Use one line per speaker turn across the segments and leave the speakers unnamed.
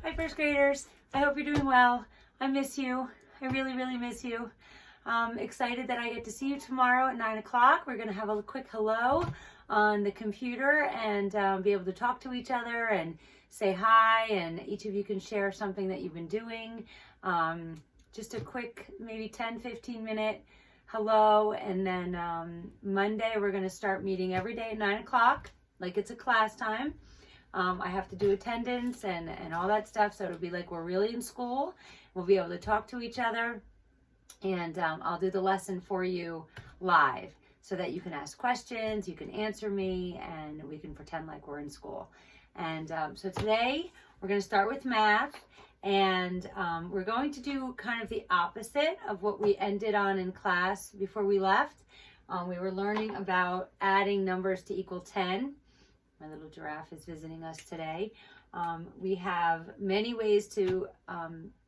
Hi, first graders. I hope you're doing well. I miss you. I really, really miss you. Excited that I get to see you tomorrow at 9 o'clock. We're going to have a quick hello on the computer and be able to talk to each other and say hi, and each of you can share something that you've been doing. Just a quick, maybe 10-15 minute hello, and then Monday we're going to start meeting every day at 9 o'clock like it's a class time. I have to do attendance and all that stuff, so it'll be like we're really in school. We'll be able to talk to each other, and I'll do the lesson for you live so that you can ask questions, you can answer me, and we can pretend like we're in school. And so today we're going to start with math, and we're going to do kind of the opposite of what we ended on in class before we left. We were learning about adding numbers to equal 10. My little giraffe is visiting us today. We have many ways to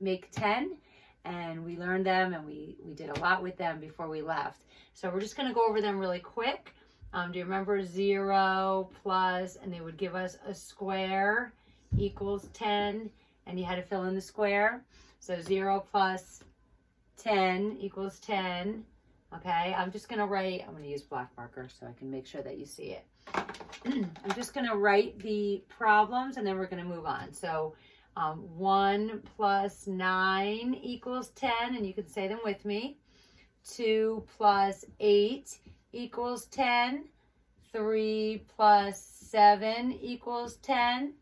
make 10, and we learned them, and we did a lot with them before we left. So we're just going to go over them really quick. Do you remember 0 plus, and they would give us a square equals 10, and you had to fill in the square. So 0 plus 10 equals 10. Okay, I'm just going to write, I'm going to use black marker so I can make sure that you see it. I'm just going to write the problems, and then we're going to move on. So 1 plus 9 equals 10, and you can say them with me. 2 plus 8 equals 10. 3 plus 7 equals 10.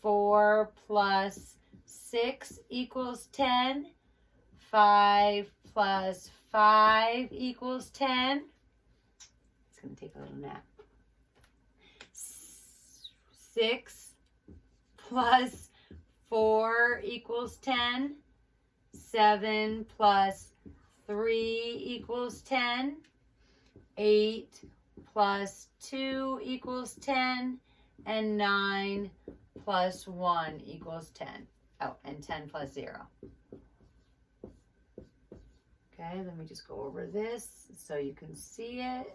4 plus 6 equals 10. 5 plus 5 equals 10. It's going to take a little nap. 6 plus 4 equals 10. 7 plus 3 equals 10. 8 plus 2 equals 10. And 9 plus 1 equals 10. Oh, and 10 plus 0. Okay, let me just go over this so you can see it.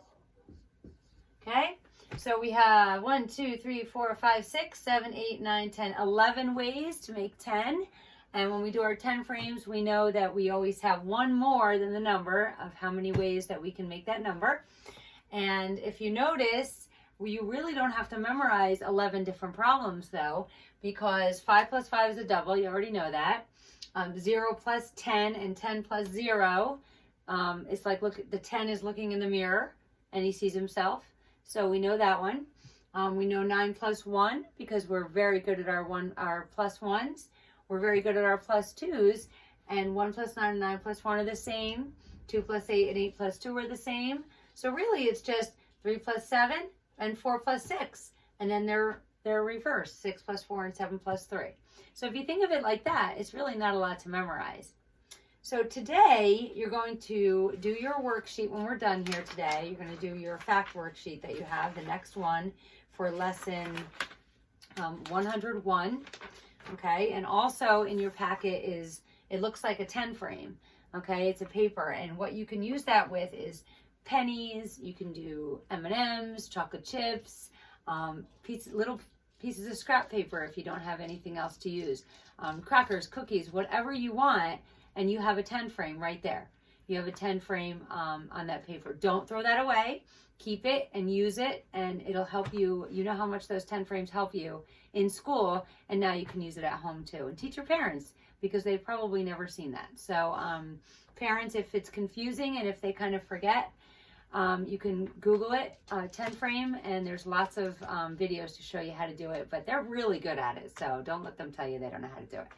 Okay, so we have 1, 2, 3, 4, 5, 6, 7, 8, 9, 10, 11 ways to make 10. And when we do our 10 frames, we know that we always have one more than the number of how many ways that we can make that number. And if you notice, you really don't have to memorize 11 different problems though, because 5 plus 5 is a double. You already know that. 0 plus 10 and 10 plus 0. It's like, look, the 10 is looking in the mirror and he sees himself. So we know that one. We know 9 plus 1 because we're very good at our plus ones. We're very good at our plus twos. And 1 plus 9 and 9 plus 1 are the same. 2 plus 8 and 8 plus 2 are the same. So really it's just 3 plus 7 and 4 plus 6. And then they're reversed, 6 plus 4 and 7 plus 3. So if you think of it like that, it's really not a lot to memorize. So today, you're going to do your worksheet when we're done here today. You're going to do your fact worksheet that you have, the next one for lesson 101. Okay, and also in your packet is, it looks like a 10 frame. Okay, it's a paper, and what you can use that with is pennies. You can do M&Ms, chocolate chips, little pieces of scrap paper if you don't have anything else to use, crackers, cookies, whatever you want, and you have a 10 frame right there. You have a 10 frame on that paper. Don't throw that away. Keep it and use it, and it'll help you. You know how much those 10 frames help you in school, and now you can use it at home too. And teach your parents, because they've probably never seen that. So parents, if it's confusing and if they kind of forget, you can Google it, 10 frame, and there's lots of videos to show you how to do it, but they're really good at it, so don't let them tell you they don't know how to do it.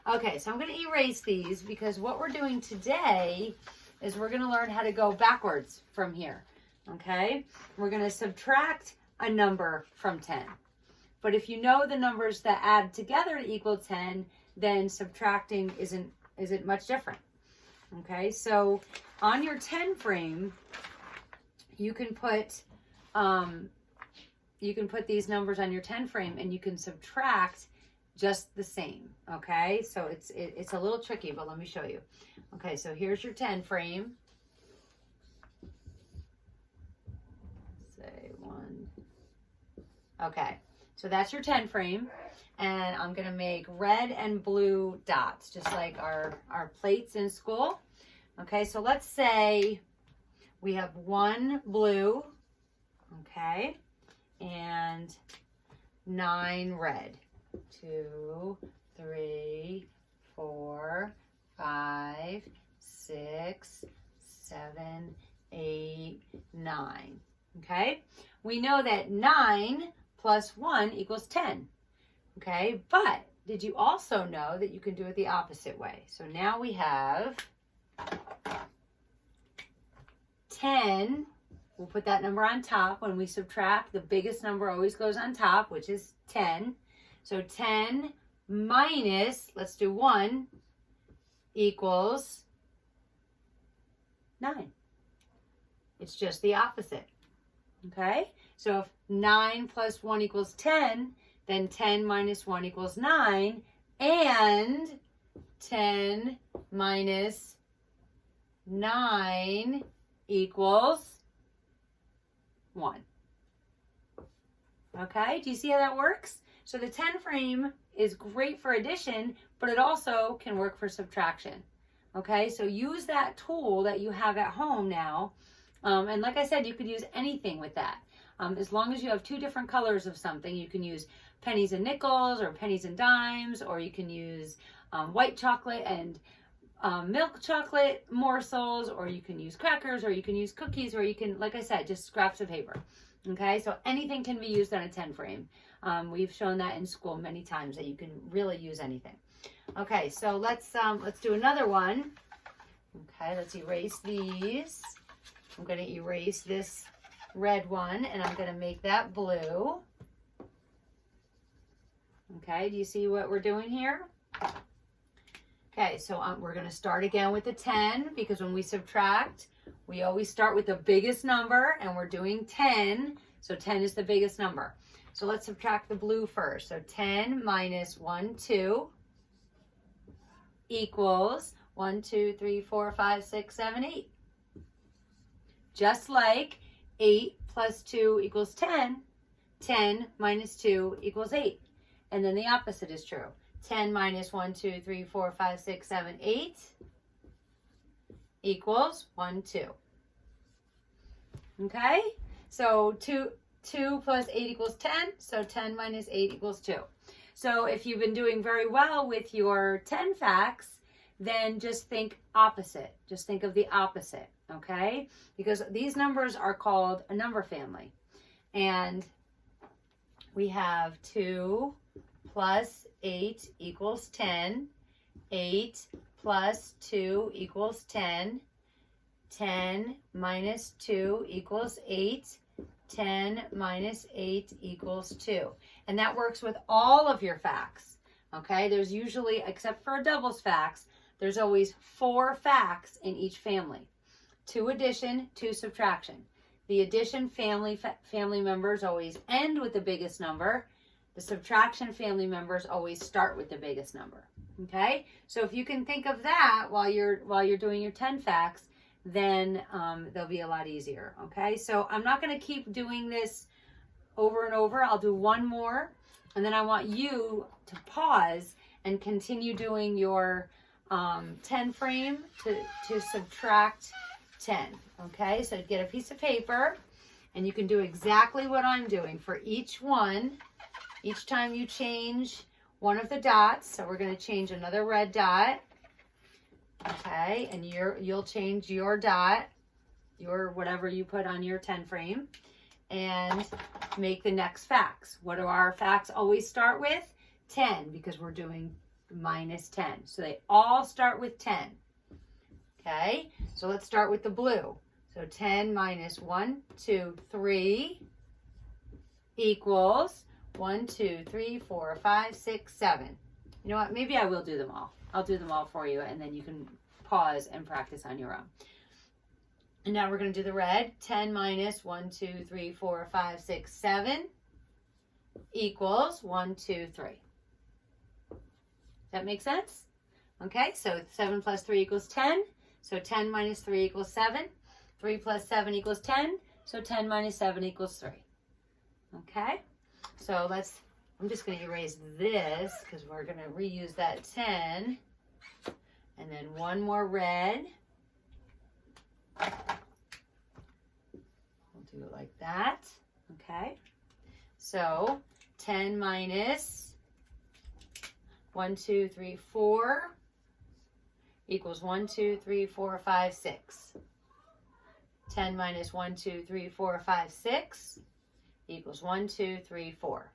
Okay, so I'm going to erase these because what we're doing today is we're going to learn how to go backwards from here, okay? We're going to subtract a number from 10, but if you know the numbers that add together to equal 10, then subtracting isn't much different, okay? So on your 10 frame, you can put these numbers on your 10 frame, and you can subtract just the same. Okay, so it's a little tricky, but let me show you. Okay, so here's your 10 frame. Say 1. Okay, so that's your 10 frame, and I'm gonna make red and blue dots, just like our plates in school. Okay, so let's say we have 1 blue, okay, and 9 red. 2, 3, 4, 5, 6, 7, 8, 9. Okay, we know that 9 plus 1 equals 10. Okay, but did you also know that you can do it the opposite way? So now we have 10. We'll put that number on top. When we subtract, the biggest number always goes on top, which is 10. So 10 minus, let's do 1, equals 9. It's just the opposite. Okay? So if 9 plus 1 equals 10, then 10 minus 1 equals 9, and 10 minus 9 equals 1. Okay, do you see how that works? So the 10 frame is great for addition, but it also can work for subtraction. Okay, so use that tool that you have at home now. And like I said, you could use anything with that. As long as you have 2 different colors of something, you can use pennies and nickels, or pennies and dimes, or you can use white chocolate and milk chocolate morsels, or you can use crackers, or you can use cookies, or you can, like I said, just scraps of paper. Okay, so anything can be used on a 10 frame. We've shown that in school many times, that you can really use anything. Okay, so let's do another one. Okay, let's erase these. I'm going to erase this red one, and I'm going to make that blue. Okay, do you see what we're doing here? Okay, so we're going to start again with the 10, because when we subtract, we always start with the biggest number, and we're doing 10, so 10 is the biggest number. So let's subtract the blue first. So 10 minus 1, 2 equals 1, 2, 3, 4, 5, 6, 7, 8. Just like 8 plus 2 equals 10, 10 minus 2 equals 8. And then the opposite is true. 10 minus 1, 2, 3, 4, 5, 6, 7, 8 equals 1, 2. Okay? So 2 plus 8 equals 10. So 10 minus 8 equals 2. So if you've been doing very well with your 10 facts, then just think opposite. Just think of the opposite, okay? Because these numbers are called a number family. And we have 2 plus 8 equals 10. 8 plus 2 equals 10. 10 minus 2 equals 8. 10 minus 8 equals 2. And that works with all of your facts, okay? There's usually, except for doubles facts, there's always 4 facts in each family. 2 addition, 2 subtraction. The addition family members always end with the biggest number. The subtraction family members always start with the biggest number. Okay? So if you can think of that while you're doing your 10 facts, then they'll be a lot easier. Okay? So I'm not going to keep doing this over and over. I'll do one more, and then I want you to pause and continue doing your 10 frame to subtract 10. Okay, so get a piece of paper, and you can do exactly what I'm doing for each one. Each time you change one of the dots, so we're going to change another red dot. Okay, and you'll change your dot, your whatever you put on your 10 frame, and make the next facts. What do our facts always start with? 10, because we're doing minus 10. So they all start with 10. Okay, so let's start with the blue. So 10 minus 1, 2, 3 equals 1, 2, 3, 4, 5, 6, 7. You know what? Maybe I will do them all. I'll do them all for you, and then you can pause and practice on your own. And now we're going to do the red. 10 minus 1, 2, 3, 4, 5, 6, 7 equals 1, 2, 3. That make sense? Okay, so 7 plus 3 equals 10. So 10 minus 3 equals 7. 3 plus 7 equals 10. So 10 minus 7 equals 3. Okay, so let's I'm just going to erase this because we're going to reuse that 10. And then one more red. We'll do it like that. Okay. So 10 minus 1, 2, 3, 4 equals 1, 2, 3, 4, 5, 6. 10 minus 1, 2, 3, 4, 5, 6 equals 1, 2, 3, 4.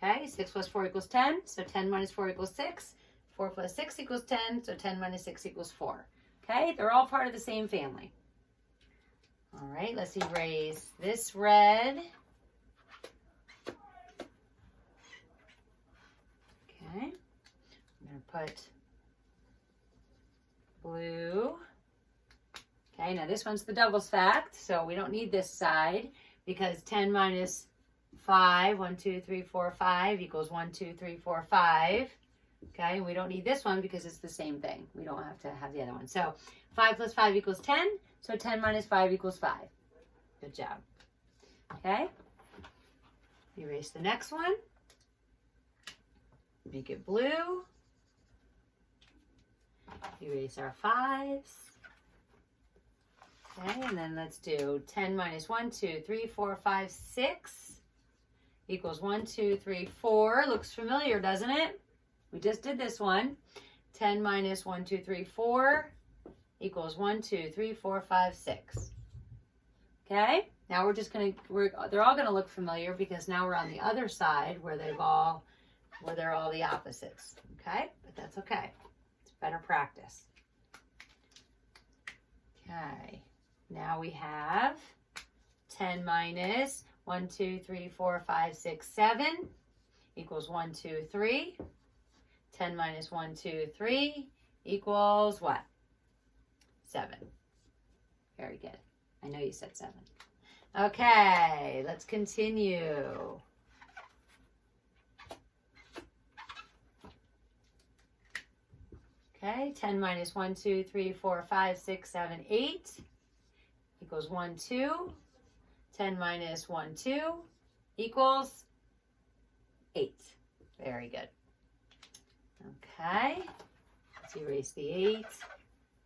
Okay, 6 plus 4 equals 10, so 10 minus 4 equals 6. 4 plus 6 equals 10, so 10 minus 6 equals 4. Okay, they're all part of the same family. All right, let's erase this red. Okay, I'm going to put blue. Okay, now this one's the double stacked, so we don't need this side because 10 minus 5, 1, 2, 3, 4, 5 equals 1, 2, 3, 4, 5. Okay, we don't need this one because it's the same thing. We don't have to have the other one. So 5 plus 5 equals 10. So 10 minus 5 equals 5. Good job. Okay, erase the next one. Make it blue. Erase our 5s. Okay, and then let's do 10 minus 1, 2, 3, 4, 5, 6 equals 1, 2, 3, 4. Looks familiar, doesn't it? We just did this one. 10 minus 1, 2, 3, 4 equals 1, 2, 3, 4, 5, 6. Okay, now we're just going to, they're all going to look familiar because now we're on the other side where they're all the opposites. Okay, but that's okay. It's better practice. Okay, now we have 10 minus 1, 2, 3, 4, 5, 6, 7 equals 1, 2, 3. 10 minus 1, 2, 3 equals what? 7. Very good. I know you said 7. Okay, let's continue. Okay, 10 minus 1, 2, 3, 4, 5, 6, 7, 8 equals 1, 2. 10 minus 1, 2 equals 8. Very good. Okay, let's erase the 8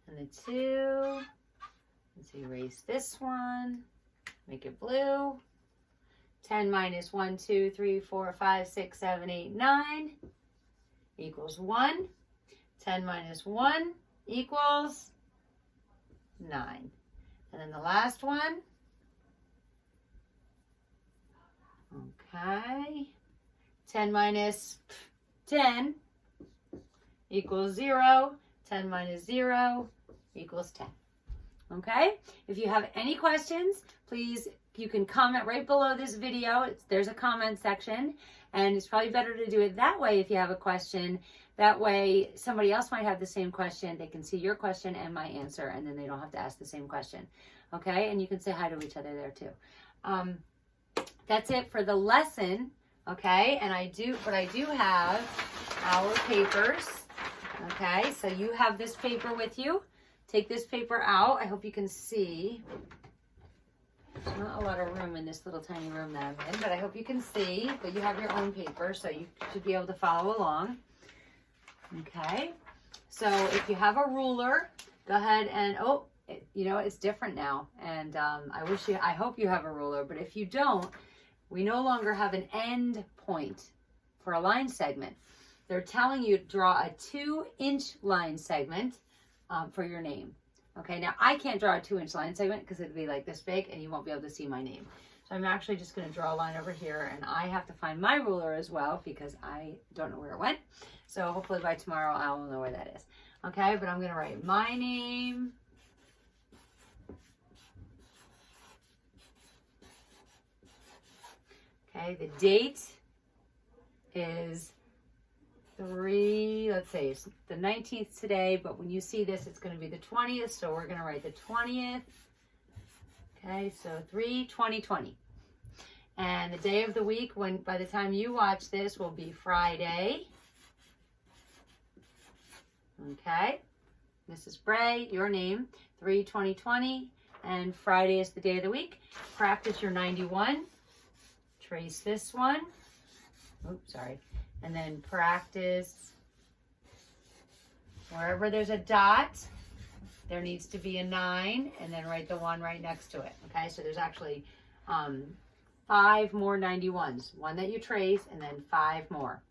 and the 2. Let's erase this one, make it blue. 10 minus 1, 2, 3, 4, 5, 6, 7, 8, 9 equals 1. 10 minus 1 equals 9. And then the last one. Okay. 10 minus 10 equals 0. 10 minus 0 equals 10. Okay? If you have any questions, please, you can comment right below this video. There's a comment section, and it's probably better to do it that way if you have a question. That way, somebody else might have the same question. They can see your question and my answer, and then they don't have to ask the same question. Okay? And you can say hi to each other there too. That's it for the lesson. Okay? And I do have our papers. Okay? So you have this paper with you. Take this paper out. I hope you can see. There's not a lot of room in this little tiny room that I'm in, but I hope you can see. But you have your own paper, so you should be able to follow along. Okay, so if you have a ruler, go ahead and, it's different now. And I hope you have a ruler, but if you don't, we no longer have an end point for a line segment. They're telling you to draw a 2-inch line segment for your name. Okay, now I can't draw a 2-inch line segment because it'd be like this big and you won't be able to see my name. So I'm actually just going to draw a line over here, and I have to find my ruler as well because I don't know where it went. So hopefully by tomorrow I will know where that is. Okay, but I'm going to write my name. Okay, the date is let's say it's the 19th today, but when you see this, it's going to be the 20th. So we're going to write the 20th. Okay, so 3/20/20. And the day of the week, by the time you watch this, will be Friday. Okay, Mrs. Bray, your name, 3/20/20, and Friday is the day of the week. Practice your 91. Trace this one. oops, sorry. And then practice. Wherever there's a dot, there needs to be a 9, and then write the 1 right next to it. Okay, so there's actually 5 more 91s. One that you trace, and then 5 more.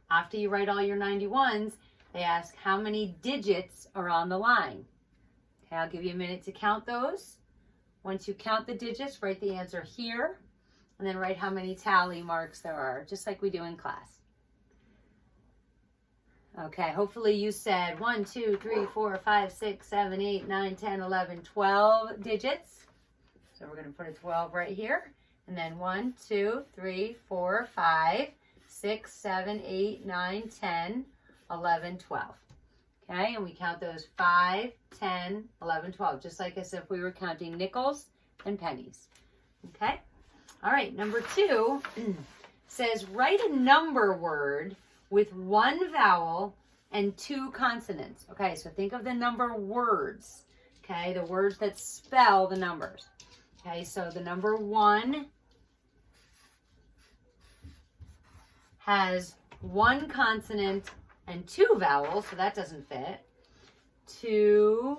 After you write all your 91s, they ask how many digits are on the line. Okay, I'll give you a minute to count those. Once you count the digits, write the answer here, and then write how many tally marks there are, just like we do in class. Okay, hopefully you said 1, 2, 3, 4, 5, 6, 7, 8, 9, 10, 11, 12 digits. So we're going to put a 12 right here. And then 1, 2, 3, 4, 5, 6, 7, 8, 9, 10, 11, 12. Okay, and we count those 5, 10, 11, 12, just like as if we were counting nickels and pennies. Okay, all right, number 2 says write a number word with 1 vowel and 2 consonants. Okay, so think of the number words. Okay, the words that spell the numbers. Okay, so the number 1 has 1 consonant and 2 vowels, so that doesn't fit. 2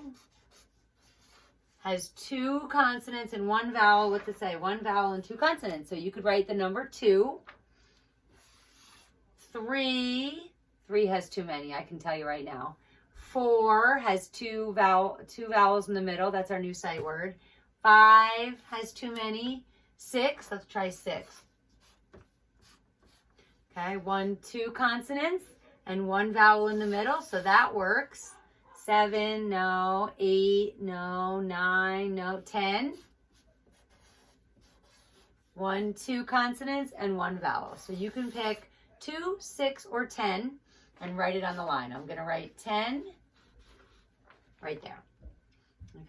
has 2 consonants and 1 vowel. What to say? 1 vowel and 2 consonants. So you could write the number 2. 3 has too many, I can tell you right now. 4 has 2 vowels in the middle. That's our new sight word. 5 has too many. 6, let's try 6. Okay, 1, 2 consonants and 1 vowel in the middle, so that works. 7, no. 8, no. 9, no. 10. 1, 2 consonants and 1 vowel. So you can pick 2, 6, or 10 and write it on the line. I'm going to write 10 right there.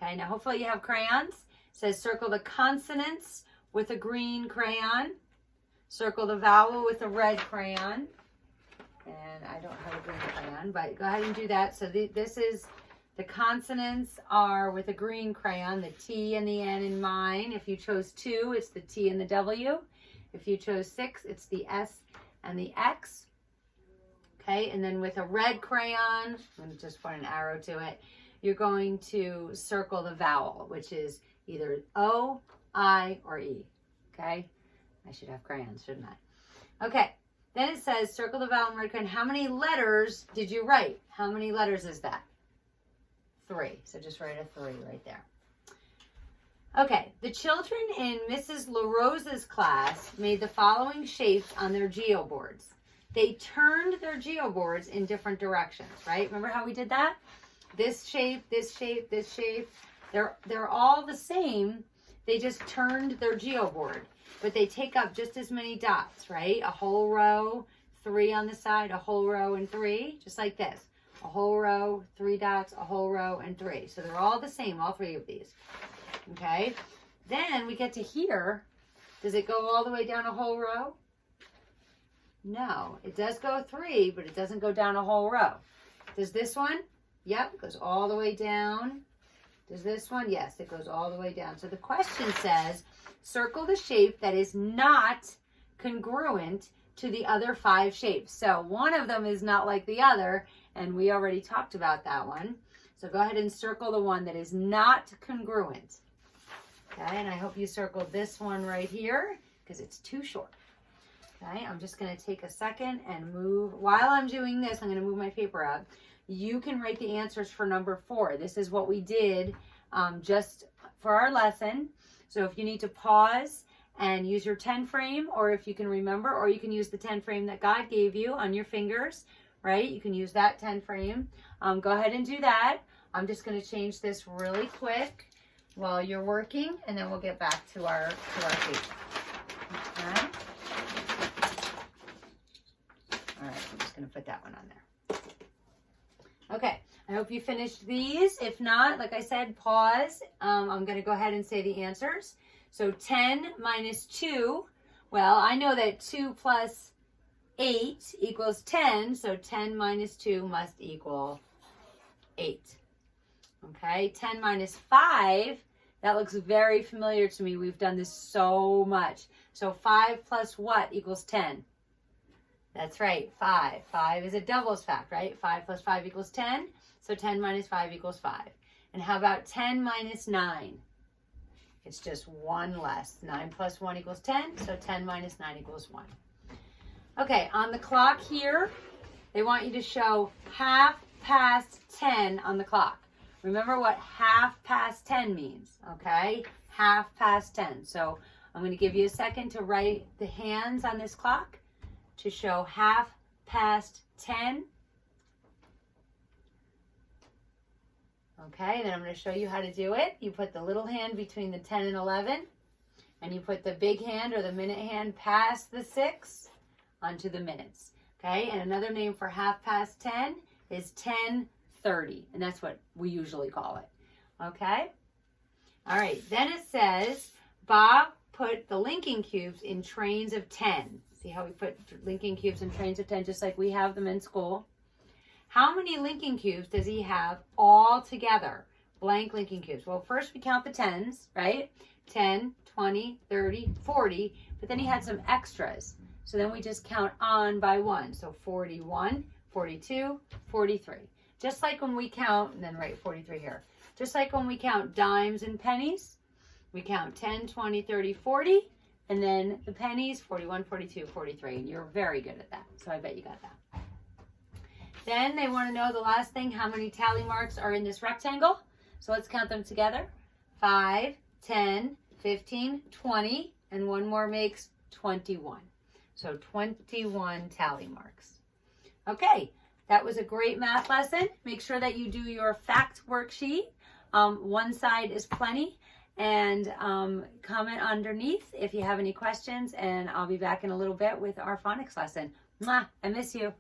Okay, now hopefully you have crayons. It says circle the consonants with a green crayon. Circle the vowel with a red crayon. And I don't have a green crayon, but go ahead and do that. So this is, the consonants are with a green crayon, the T and the N in mine. If you chose 2, it's the T and the W. If you chose 6, it's the S and the X. Okay, and then with a red crayon, I'm going to just put an arrow to it, you're going to circle the vowel, which is either O, I, or E. Okay, I should have crayons, shouldn't I? Okay, then it says circle the vowel in red crayon. How many letters did you write? How many letters is that? 3. So just write a 3 right there. Okay, the children in Mrs. LaRosa's class made the following shapes on their geoboards. They turned their geoboards in different directions, right? Remember how we did that? This shape, this shape, this shape. They're all the same. They just turned their geoboard, but they take up just as many dots, right? A whole row, 3 on the side, a whole row, and 3, just like this. A whole row, 3 dots, a whole row, and 3. So they're all the same, all 3 of these. Okay, then we get to here. Does it go all the way down a whole row? No, it does go 3, but it doesn't go down a whole row. Does this one? Yep, it goes all the way down. Does this one? Yes, it goes all the way down. So the question says, circle the shape that is not congruent to the other 5 shapes. So one of them is not like the other, and we already talked about that one. So go ahead and circle the one that is not congruent. Okay, and I hope you circled this one right here because it's too short. Okay, I'm just going to take a second and move. While I'm doing this, I'm going to move my paper up. You can write the answers for number 4. This is what we did just for our lesson. So if you need to pause and use your 10 frame, or if you can remember, or you can use the 10 frame that God gave you on your fingers, right? You can use that 10 frame. Go ahead and do that. I'm just going to change this really quick while you're working, and then we'll get back to our paper. Okay. All right, I'm just going to put that one on there. Okay, I hope you finished these. If not, like I said, pause. I'm going to go ahead and say the answers. So 10 minus 2, well, I know that 2 plus 8 equals 10, so 10 minus 2 must equal 8. Okay, 10 minus 5, that looks very familiar to me. We've done this so much. So 5 plus what equals 10? That's right, 5. 5 is a doubles fact, right? 5 plus 5 equals 10. So 10 minus 5 equals 5. And how about 10 minus 9? It's just 1 less. 9 plus 1 equals 10. So 10 minus 9 equals 1. Okay, on the clock here, they want you to show half past 10 on the clock. Remember what half past 10 means, okay? Half past 10. So I'm going to give you a second to write the hands on this clock to show half past 10. Okay, then I'm going to show you how to do it. You put the little hand between the 10 and 11, and you put the big hand or the minute hand past the 6 onto the minutes. Okay, and another name for half past 10 is 10:30, and that's what we usually call it. Okay? All right, then it says, Bob put the linking cubes in trains of 10. See how we put linking cubes in trains of 10, just like we have them in school? How many linking cubes does he have all together? Blank linking cubes. Well, first we count the 10s, right? 10, 20, 30, 40, but then he had some extras. So then we just count on by 1. So 41, 42, 43. Just like when we count, and then write 43 here. Just like when we count dimes and pennies, we count 10, 20, 30, 40, and then the pennies, 41, 42, 43. And you're very good at that. So I bet you got that. Then they want to know the last thing, how many tally marks are in this rectangle. So let's count them together. 5, 10, 15, 20, and one more makes 21. So 21 tally marks. Okay, that was a great math lesson. Make sure that you do your fact worksheet. One side is plenty. And comment underneath if you have any questions. And I'll be back in a little bit with our phonics lesson. Mwah, I miss you.